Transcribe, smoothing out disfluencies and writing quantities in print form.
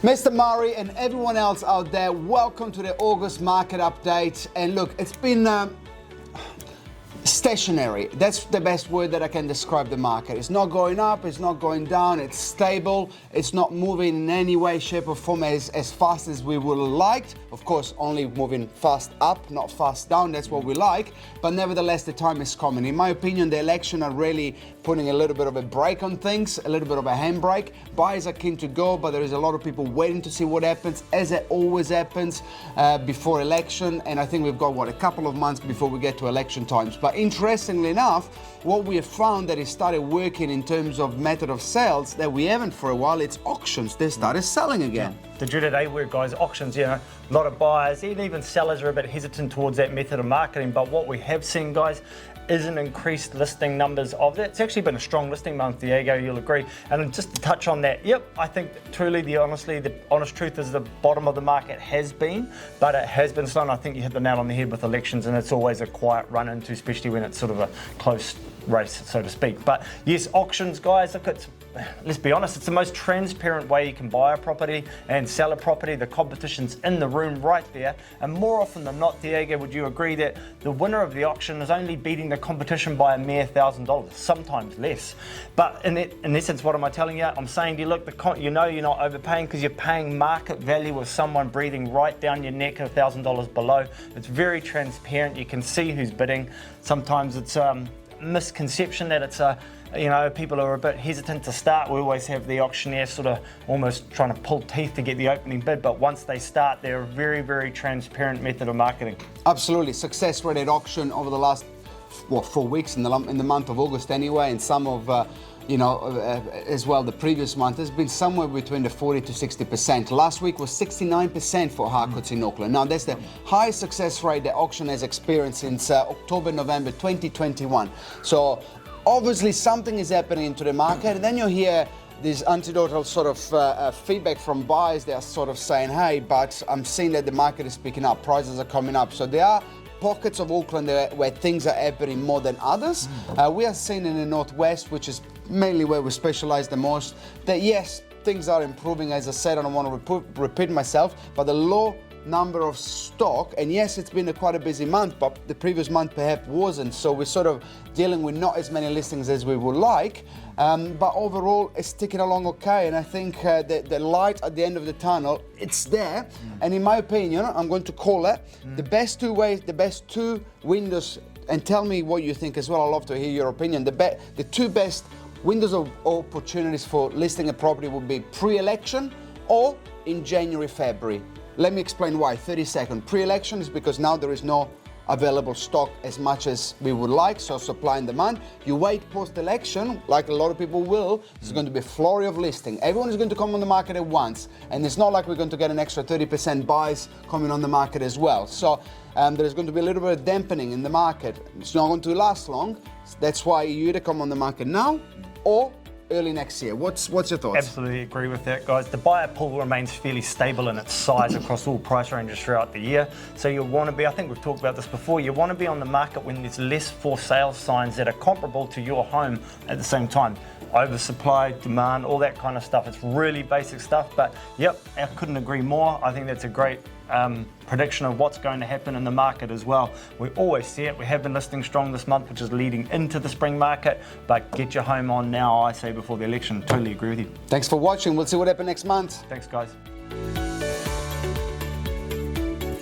Mr. Murray and everyone else out there, welcome to the August market update. And look, it's been stationary. That's the best word that I can describe the market. It's not going up, it's not going down, it's stable, it's not moving in any way, shape or form as fast as we would have liked. Of course, only moving fast up, not fast down, that's what we like. But nevertheless, the time is coming. In my opinion, the election are really putting a little bit of a brake on things, a little bit of a handbrake. Buyers are keen to go, but there is a lot of people waiting to see what happens, as it always happens before election. And I think we've got, a couple of months before we get to election times. But interestingly enough, what we have found that it started working in terms of method of sales that we haven't for a while, it's auctions. They started selling again. The dreaded A word, guys, auctions, a lot of buyers, even sellers are a bit hesitant towards that method of marketing. But what we have seen, guys, is an increased listing numbers of that. It's actually been a strong listing month, Diego, you'll agree. And just to touch on that, I think truly, the honest truth is the bottom of the market has been, but it has been slow. And I think you hit the nail on the head with elections, and it's always a quiet run into, especially when it's sort of a close race, so to speak. But yes, auctions, guys, look, let's be honest, it's the most transparent way you can buy a property and sell a property. The competition's in the room right there. And more often than not, Diego, would you agree that the winner of the auction is only beating the competition by a mere $1,000, sometimes less? But in essence, what am I telling you? I'm saying to you, look, you're not overpaying because you're paying market value with someone breathing right down your neck $1,000 below. It's very transparent. You can see who's bidding. Sometimes it's misconception that it's people are a bit hesitant to start. We always have the auctioneer sort of almost trying to pull teeth to get the opening bid, but once they start, they're a very, very transparent method of marketing. Absolutely. Success rate at auction over the last 4 weeks in the month of August anyway, and some of as well the previous month has been somewhere between the 40 to 60%. Last week was 69% for Harcourts in Auckland. Now that's the highest success rate the auction has experienced since October, November 2021. So obviously something is happening into the market, and then you hear this anecdotal sort of feedback from buyers. They are sort of saying, hey, but I'm seeing that the market is picking up, prices are coming up. So there are pockets of Auckland where things are happening more than others. We are seeing in the northwest, which is mainly where we specialize the most, that yes, things are improving. As I said, I don't want to repeat myself, but the low number of stock, and yes, it's been quite a busy month, but the previous month perhaps wasn't, so we're sort of dealing with not as many listings as we would like, but overall it's ticking along okay. And I think the light at the end of the tunnel, it's there. And in my opinion, I'm going to call it the best two windows, and tell me what you think as well. I'd love to hear your opinion. The two best windows of opportunities for listing a property would be pre-election or in January, February. Let me explain why. 30 seconds. Pre-election is because now there is no available stock as much as we would like, so supply and demand. You wait post-election, like a lot of people will, there's going to be a flurry of listing. Everyone is going to come on the market at once, and it's not like we're going to get an extra 30% buys coming on the market as well. So there's going to be a little bit of dampening in the market. It's not going to last long. That's why you either come on the market now or early next year. What's your thoughts? Absolutely agree with that, guys. The buyer pool remains fairly stable in its size across all price ranges throughout the year. So you'll want to be, I think we've talked about this before, you want to be on the market when there's less for sale signs that are comparable to your home at the same time. Oversupply, demand, all that kind of stuff. It's really basic stuff, but yep, I couldn't agree more. I think that's a great prediction of what's going to happen in the market as well. We always see it. We have been listing strong this month, which is leading into the spring market, but get your home on now, I say, before the election. Totally agree with you. Thanks for watching. We'll see what happens next month. Thanks, guys.